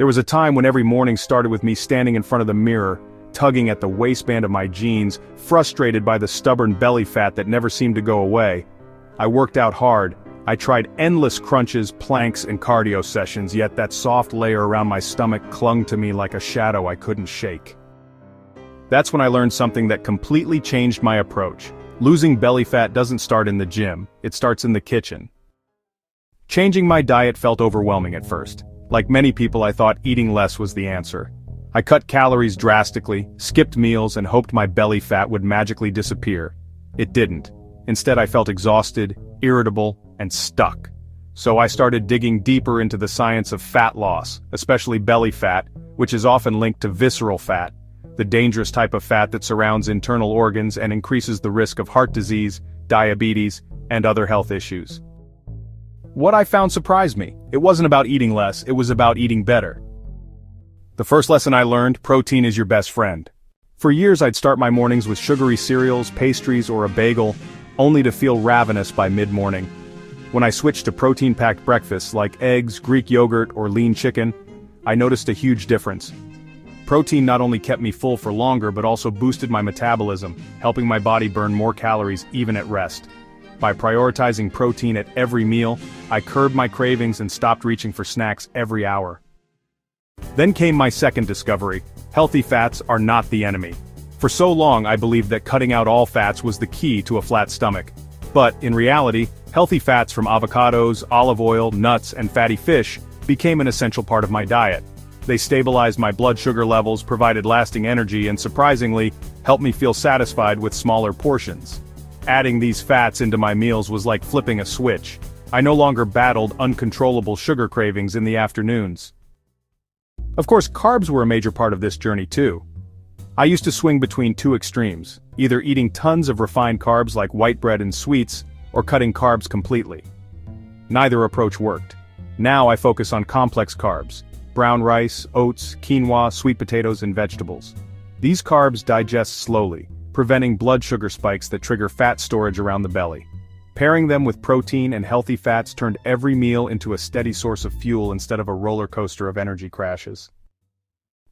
There was a time when every morning started with me standing in front of the mirror, tugging at the waistband of my jeans, frustrated by the stubborn belly fat that never seemed to go away. I worked out hard. I tried endless crunches, planks, and cardio sessions, yet that soft layer around my stomach clung to me like a shadow I couldn't shake. That's when I learned something that completely changed my approach. Losing belly fat doesn't start in the gym, it starts in the kitchen. Changing my diet felt overwhelming at first. Like many people, I thought eating less was the answer. I cut calories drastically, skipped meals, and hoped my belly fat would magically disappear. It didn't. Instead, I felt exhausted, irritable, and stuck. So I started digging deeper into the science of fat loss, especially belly fat, which is often linked to visceral fat, the dangerous type of fat that surrounds internal organs and increases the risk of heart disease, diabetes, and other health issues. What I found surprised me. It wasn't about eating less, it was about eating better. The first lesson I learned: protein is your best friend. For years I'd start my mornings with sugary cereals, pastries, or a bagel, only to feel ravenous by mid-morning. When I switched to protein-packed breakfasts like eggs, Greek yogurt, or lean chicken, I noticed a huge difference. Protein not only kept me full for longer but also boosted my metabolism, helping my body burn more calories even at rest. By prioritizing protein at every meal, I curbed my cravings and stopped reaching for snacks every hour. Then came my second discovery: healthy fats are not the enemy. For so long I believed that cutting out all fats was the key to a flat stomach. But, in reality, healthy fats from avocados, olive oil, nuts, and fatty fish became an essential part of my diet. They stabilized my blood sugar levels, provided lasting energy, and surprisingly, helped me feel satisfied with smaller portions. Adding these fats into my meals was like flipping a switch. I no longer battled uncontrollable sugar cravings in the afternoons. Of course, carbs were a major part of this journey too. I used to swing between two extremes, either eating tons of refined carbs like white bread and sweets, or cutting carbs completely. Neither approach worked. Now I focus on complex carbs: brown rice, oats, quinoa, sweet potatoes, and vegetables. These carbs digest slowly, preventing blood sugar spikes that trigger fat storage around the belly. Pairing them with protein and healthy fats turned every meal into a steady source of fuel instead of a roller coaster of energy crashes.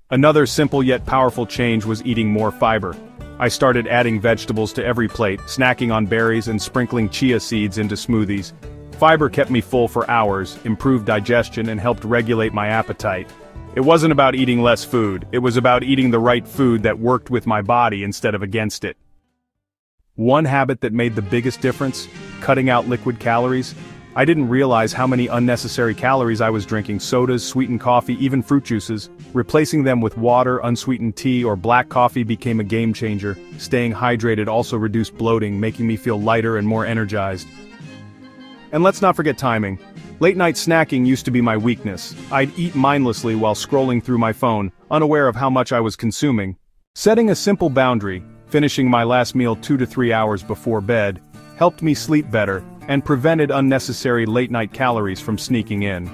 Another simple yet powerful change was eating more fiber. I started adding vegetables to every plate, snacking on berries and sprinkling chia seeds into smoothies. Fiber kept me full for hours, improved digestion, and helped regulate my appetite. It wasn't about eating less food, it was about eating the right food that worked with my body instead of against it. One habit that made the biggest difference: cutting out liquid calories. I didn't realize how many unnecessary calories I was drinking: sodas, sweetened coffee, even fruit juices. Replacing them with water, unsweetened tea, or black coffee became a game changer. Staying hydrated also reduced bloating, making me feel lighter and more energized. And let's not forget timing. Late-night snacking used to be my weakness. I'd eat mindlessly while scrolling through my phone, unaware of how much I was consuming. Setting a simple boundary, finishing my last meal 2 to 3 hours before bed, helped me sleep better, and prevented unnecessary late-night calories from sneaking in.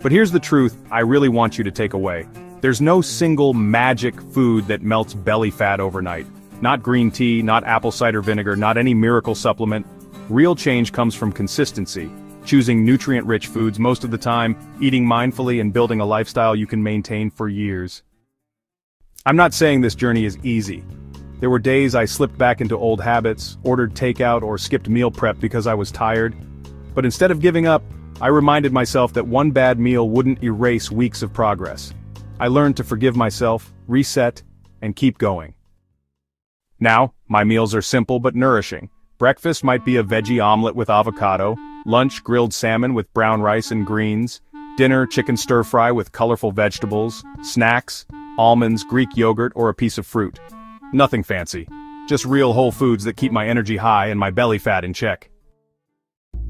But here's the truth I really want you to take away. There's no single magic food that melts belly fat overnight. Not green tea, not apple cider vinegar, not any miracle supplement. Real change comes from consistency, choosing nutrient-rich foods most of the time, eating mindfully, and building a lifestyle you can maintain for years. I'm not saying this journey is easy. There were days I slipped back into old habits, ordered takeout, or skipped meal prep because I was tired. But instead of giving up, I reminded myself that one bad meal wouldn't erase weeks of progress. I learned to forgive myself, reset, and keep going. Now, my meals are simple but nourishing. Breakfast might be a veggie omelet with avocado, lunch grilled salmon with brown rice and greens, dinner chicken stir-fry with colorful vegetables, snacks, almonds, Greek yogurt, or a piece of fruit. Nothing fancy, just real whole foods that keep my energy high and my belly fat in check.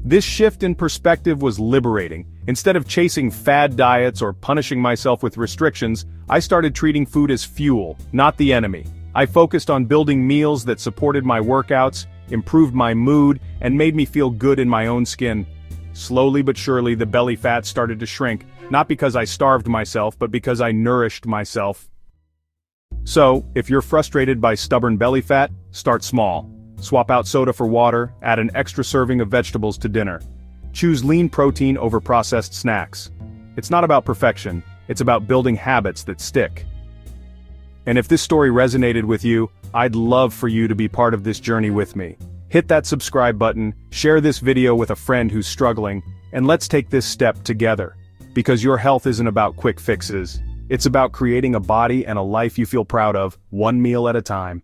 This shift in perspective was liberating. Instead of chasing fad diets or punishing myself with restrictions, I started treating food as fuel, not the enemy. I focused on building meals that supported my workouts, improved my mood, and made me feel good in my own skin. Slowly but surely the belly fat started to shrink, not because I starved myself but because I nourished myself. So, if you're frustrated by stubborn belly fat, start small. Swap out soda for water, add an extra serving of vegetables to dinner. Choose lean protein over processed snacks. It's not about perfection, It's about building habits that stick. And if this story resonated with you, I'd love for you to be part of this journey with me. Hit that subscribe button, share this video with a friend who's struggling, and let's take this step together. Because your health isn't about quick fixes. It's about creating a body and a life you feel proud of, one meal at a time.